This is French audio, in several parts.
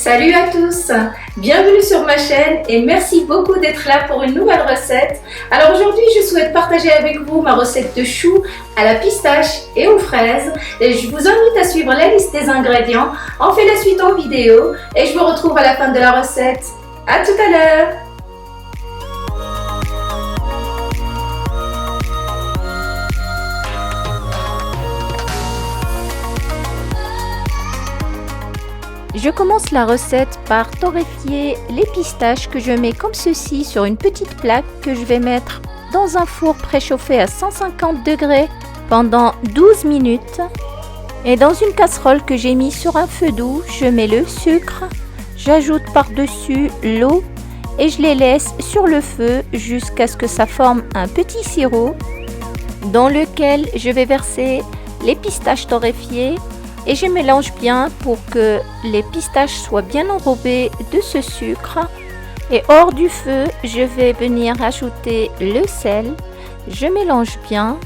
Salut à tous, bienvenue sur ma chaîne et merci beaucoup d'être là pour une nouvelle recette. Alors aujourd'hui je souhaite partager avec vous ma recette de choux à la pistache et aux fraises et je vous invite à suivre la liste des ingrédients. On fait la suite en vidéo et je vous retrouve à la fin de la recette. À tout à l'heure. Je commence la recette par torréfier les pistaches que je mets comme ceci sur une petite plaque que je vais mettre dans un four préchauffé à 150 degrés pendant 12 minutes. Et dans une casserole que j'ai mis sur un feu doux, je mets le sucre, j'ajoute par-dessus l'eau et je les laisse sur le feu jusqu'à ce que ça forme un petit sirop dans lequel je vais verser les pistaches torréfiées. Et je mélange bien pour que les pistaches soient bien enrobées de ce sucre. Et hors du feu, je vais venir ajouter le sel. Je mélange bien.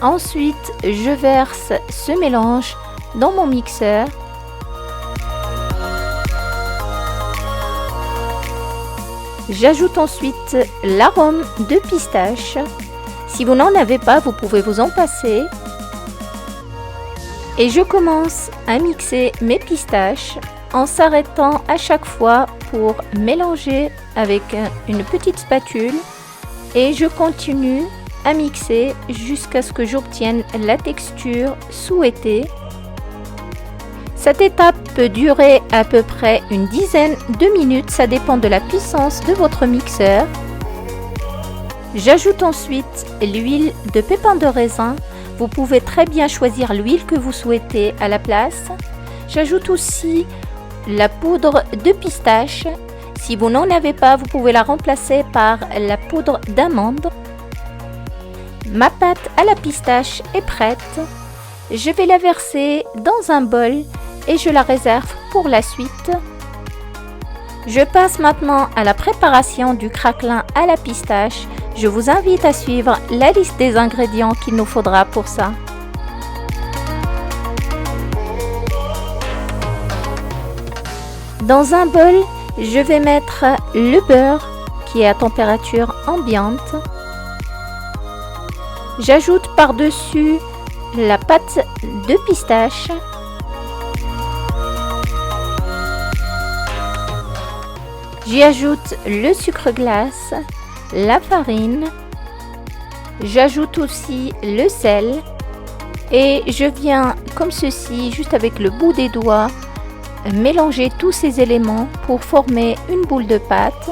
Ensuite, je verse ce mélange dans mon mixeur. J'ajoute ensuite l'arôme de pistache. Si vous n'en avez pas, vous pouvez vous en passer. Et je commence à mixer mes pistaches en s'arrêtant à chaque fois pour mélanger avec une petite spatule et je continue à mixer jusqu'à ce que j'obtienne la texture souhaitée. Cette étape peut durer à peu près une dizaine de minutes, ça dépend de la puissance de votre mixeur. J'ajoute ensuite l'huile de pépins de raisin. Vous pouvez très bien choisir l'huile que vous souhaitez à la place. J'ajoute aussi la poudre de pistache. Si vous n'en avez pas, vous pouvez la remplacer par la poudre d'amande. Ma pâte à la pistache est prête. Je vais la verser dans un bol et je la réserve pour la suite. Je passe maintenant à la préparation du craquelin à la pistache. Je vous invite à suivre la liste des ingrédients qu'il nous faudra pour ça. Dans un bol, je vais mettre le beurre qui est à température ambiante. J'ajoute par-dessus la pâte de pistache. J'y ajoute le sucre glace, la farine, j'ajoute aussi le sel et je viens comme ceci, juste avec le bout des doigts, mélanger tous ces éléments pour former une boule de pâte.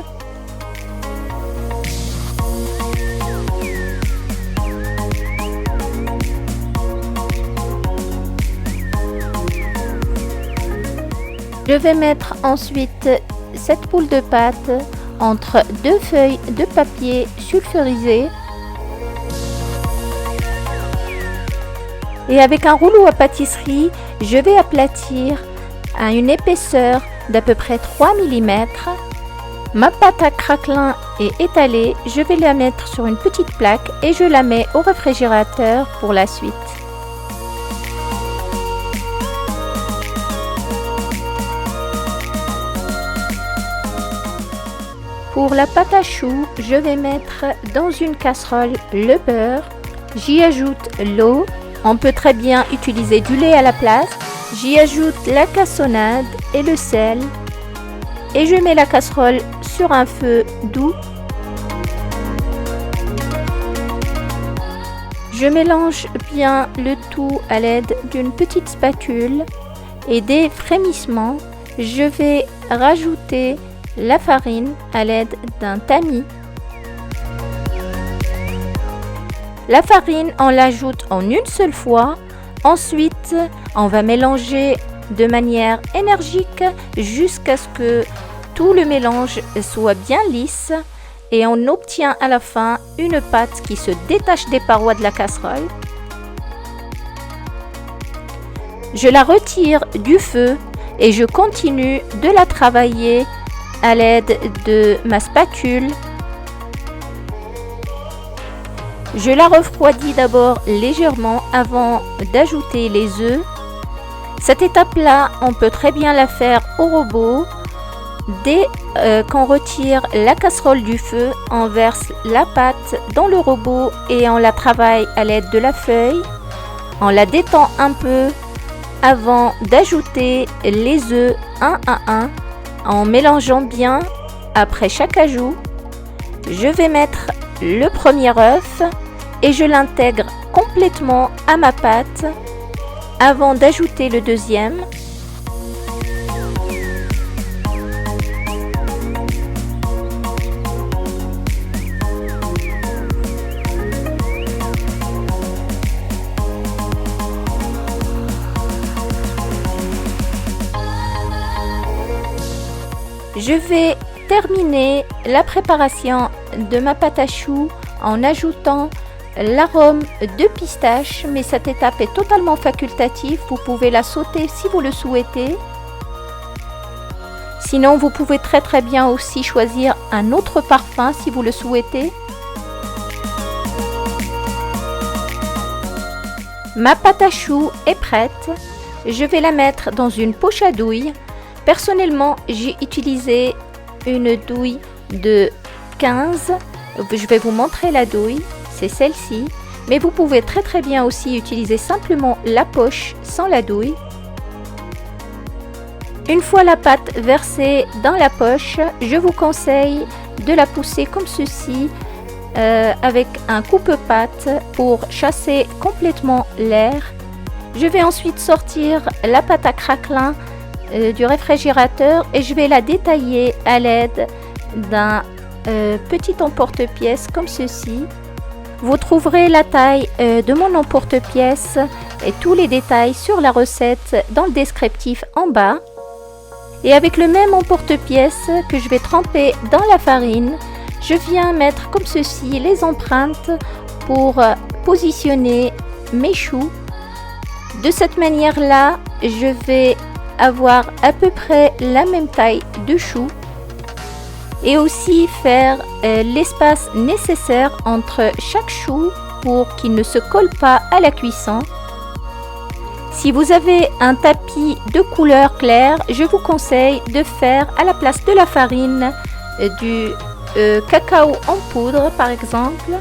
Je vais mettre ensuite cette boule de pâte entre deux feuilles de papier sulfurisé et avec un rouleau à pâtisserie, je vais aplatir à une épaisseur d'à peu près 3 mm. Ma pâte à craquelin est étalée, je vais la mettre sur une petite plaque et je la mets au réfrigérateur pour la suite. Pour la pâte à choux, je vais mettre dans une casserole le beurre. J'y ajoute l'eau. On peut très bien utiliser du lait à la place. J'y ajoute la cassonade et le sel. Et je mets la casserole sur un feu doux. Je mélange bien le tout à l'aide d'une petite spatule. Et dès frémissements, je vais rajouter la farine à l'aide d'un tamis. La farine, on l'ajoute en une seule fois. Ensuite, on va mélanger de manière énergique jusqu'à ce que tout le mélange soit bien lisse et on obtient à la fin une pâte qui se détache des parois de la casserole. Je la retire du feu et je continue de la travailler à l'aide de ma spatule. Je la refroidis d'abord légèrement avant d'ajouter les œufs. Cette étape-là, on peut très bien la faire au robot. Dès qu'on retire la casserole du feu, on verse la pâte dans le robot et on la travaille à l'aide de la feuille. On la détend un peu avant d'ajouter les œufs un à un en mélangeant bien après chaque ajout. Je vais mettre le premier œuf et je l'intègre complètement à ma pâte avant d'ajouter le deuxième. Je vais terminer la préparation de ma pâte à choux en ajoutant l'arôme de pistache, mais cette étape est totalement facultative, vous pouvez la sauter si vous le souhaitez. Sinon, vous pouvez très bien aussi choisir un autre parfum si vous le souhaitez. Ma pâte à choux est prête, je vais la mettre dans une poche à douille. Personnellement, j'ai utilisé une douille de 15, je vais vous montrer la douille, c'est celle-ci, mais vous pouvez très bien aussi utiliser simplement la poche sans la douille. Une fois la pâte versée dans la poche, je vous conseille de la pousser comme ceci avec un coupe-pâte pour chasser complètement l'air. Je vais ensuite sortir la pâte à craquelin du réfrigérateur et je vais la détailler à l'aide d'un petit emporte-pièce comme ceci. Vous trouverez la taille de mon emporte-pièce et tous les détails sur la recette dans le descriptif en bas. Et avec le même emporte-pièce que je vais tremper dans la farine, je viens mettre comme ceci les empreintes pour positionner mes choux. De cette manière-là, je vais avoir à peu près la même taille de choux et aussi faire l'espace nécessaire entre chaque chou pour qu'il ne se colle pas à la cuisson. Si vous avez un tapis de couleur claire, je vous conseille de faire à la place de la farine du cacao en poudre par exemple.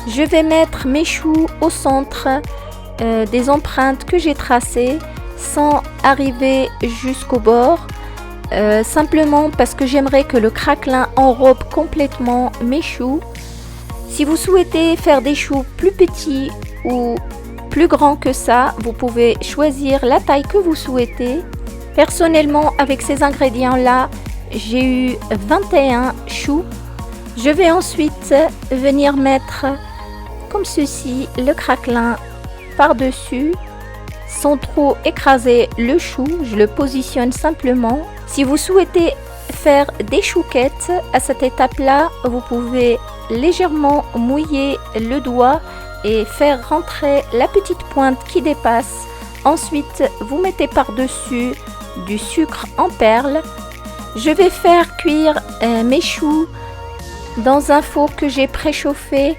Je vais mettre mes choux au centre des empreintes que j'ai tracées sans arriver jusqu'au bord, simplement parce que j'aimerais que le craquelin enrobe complètement mes choux. Si vous souhaitez faire des choux plus petits ou plus grands que ça, vous pouvez choisir la taille que vous souhaitez. Personnellement, avec ces ingrédients-là, j'ai eu 21 choux. Je vais ensuite venir mettre comme ceci le craquelin par-dessus sans trop écraser le chou. Je le positionne simplement. Si vous souhaitez faire des chouquettes à cette étape-là, vous pouvez légèrement mouiller le doigt et faire rentrer la petite pointe qui dépasse. Ensuite, vous mettez par-dessus du sucre en perles. Je vais faire cuire mes choux dans un four que j'ai préchauffé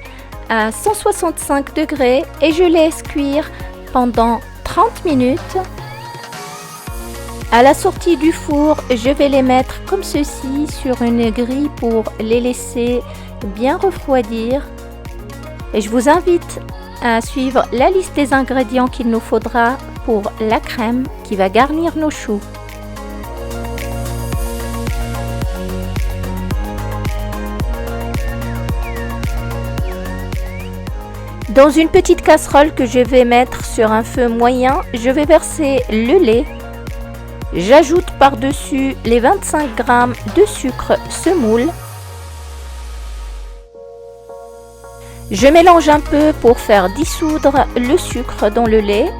à 165 degrés et je laisse cuire pendant 30 minutes. À la sortie du four, je vais les mettre comme ceci sur une grille pour les laisser bien refroidir. Et je vous invite à suivre la liste des ingrédients qu'il nous faudra pour la crème qui va garnir nos choux. Dans une petite casserole que je vais mettre sur un feu moyen, je vais verser le lait. J'ajoute par-dessus les 25 g de sucre semoule. Je mélange un peu pour faire dissoudre le sucre dans le lait.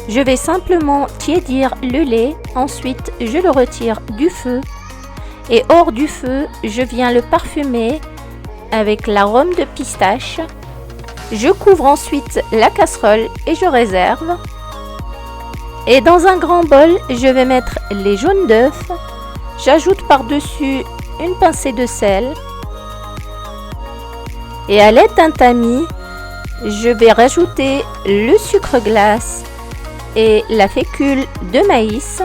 Je vais simplement tiédir le lait, ensuite je le retire du feu et hors du feu, je viens le parfumer avec l'arôme de pistache. Je couvre ensuite la casserole et je réserve. Et dans un grand bol, je vais mettre les jaunes d'œufs. J'ajoute par-dessus une pincée de sel. Et à l'aide d'un tamis, je vais rajouter le sucre glace et la fécule de maïs.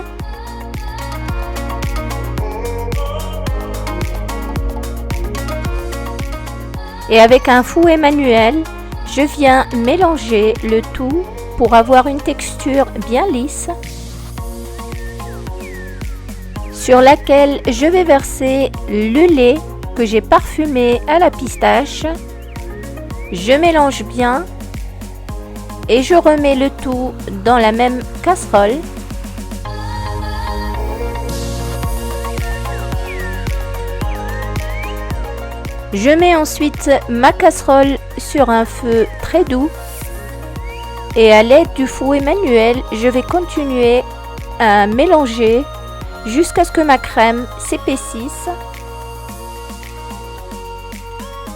Et avec un fouet manuel, je viens mélanger le tout pour avoir une texture bien lisse, sur laquelle je vais verser le lait que j'ai parfumé à la pistache. Je mélange bien et je remets le tout dans la même casserole. Je mets ensuite ma casserole sur un feu très doux et à l'aide du fouet manuel, je vais continuer à mélanger jusqu'à ce que ma crème s'épaississe.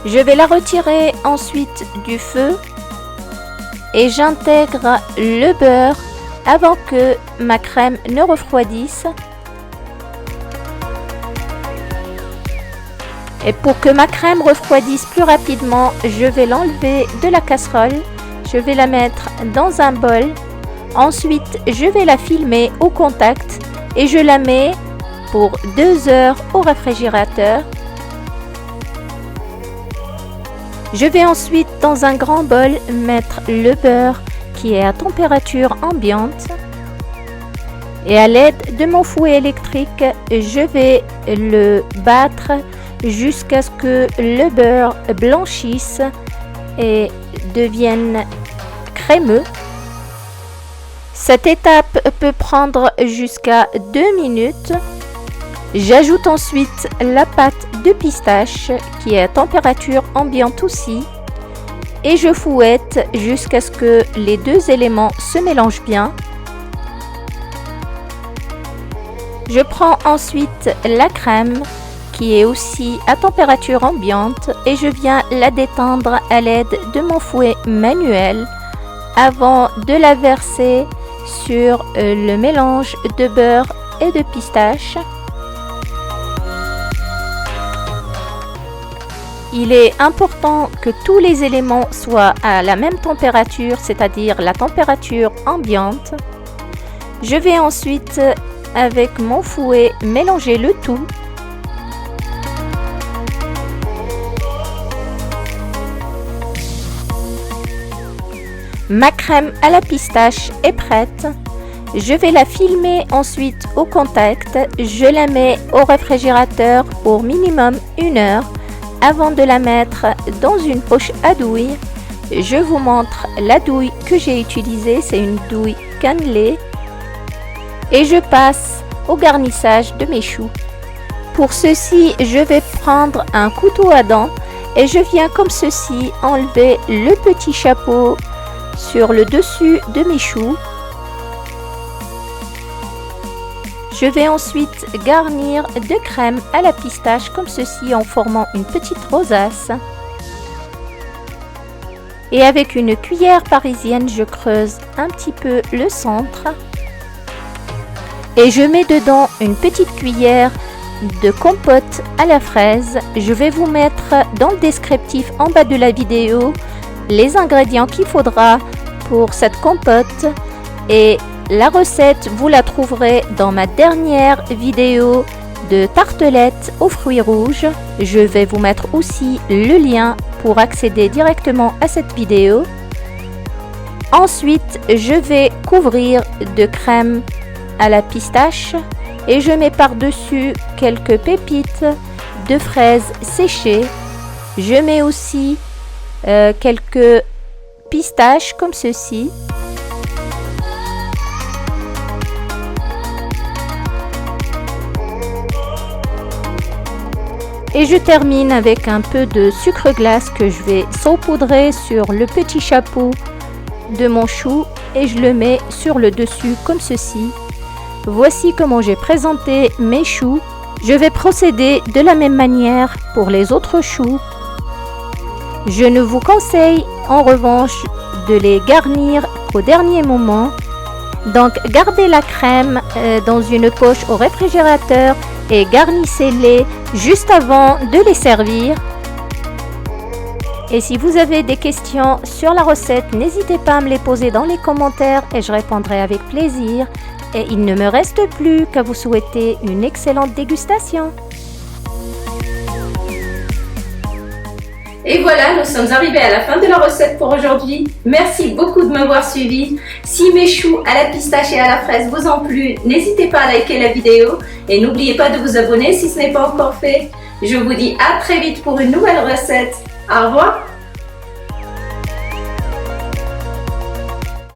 Je vais la retirer ensuite du feu et j'intègre le beurre avant que ma crème ne refroidisse. Et pour que ma crème refroidisse plus rapidement, je vais l'enlever de la casserole. Je vais la mettre dans un bol. Ensuite, je vais la filmer au contact et je la mets pour 2 heures au réfrigérateur. Je vais ensuite dans un grand bol mettre le beurre qui est à température ambiante. Et à l'aide de mon fouet électrique, je vais le battre jusqu'à ce que le beurre blanchisse et devienne crémeux. Cette étape peut prendre jusqu'à 2 minutes. J'ajoute ensuite la pâte de pistache qui est à température ambiante aussi et je fouette jusqu'à ce que les 2 éléments se mélangent bien. Je prends ensuite la crème qui est aussi à température ambiante et je viens la détendre à l'aide de mon fouet manuel avant de la verser sur le mélange de beurre et de pistache. Il est important que tous les éléments soient à la même température, c'est-à-dire la température ambiante. Je vais ensuite, avec mon fouet, mélanger le tout. Ma crème à la pistache est prête. Je vais la filmer ensuite au contact. Je la mets au réfrigérateur pour minimum 1 heure avant de la mettre dans une poche à douille. Je vous montre la douille que j'ai utilisée. C'est une douille cannelée. Et je passe au garnissage de mes choux. Pour ceci, je vais prendre un couteau à dents et je viens comme ceci enlever le petit chapeau sur le dessus de mes choux. Je vais ensuite garnir de crème à la pistache comme ceci en formant une petite rosace. Et avec une cuillère parisienne, je creuse un petit peu le centre. Et je mets dedans une petite cuillère de compote à la fraise. Je vais vous mettre dans le descriptif en bas de la vidéo les ingrédients qu'il faudra pour cette compote et la recette vous la trouverez dans ma dernière vidéo de tartelettes aux fruits rouges. Je vais vous mettre aussi le lien pour accéder directement à cette vidéo. Ensuite, je vais couvrir de crème à la pistache et je mets par-dessus quelques pépites de fraises séchées. Je mets aussi quelques pistaches comme ceci. Et je termine avec un peu de sucre glace que je vais saupoudrer sur le petit chapeau de mon chou et je le mets sur le dessus comme ceci. Voici comment j'ai présenté mes choux. Je vais procéder de la même manière pour les autres choux. Je ne vous conseille en revanche de les garnir au dernier moment. Donc gardez la crème dans une poche au réfrigérateur et garnissez-les juste avant de les servir. Et si vous avez des questions sur la recette, n'hésitez pas à me les poser dans les commentaires et je répondrai avec plaisir. Et il ne me reste plus qu'à vous souhaiter une excellente dégustation. Et voilà, nous sommes arrivés à la fin de la recette pour aujourd'hui. Merci beaucoup de m'avoir suivi. Si mes choux à la pistache et à la fraise vous ont plu, n'hésitez pas à liker la vidéo et n'oubliez pas de vous abonner si ce n'est pas encore fait. Je vous dis à très vite pour une nouvelle recette. Au revoir!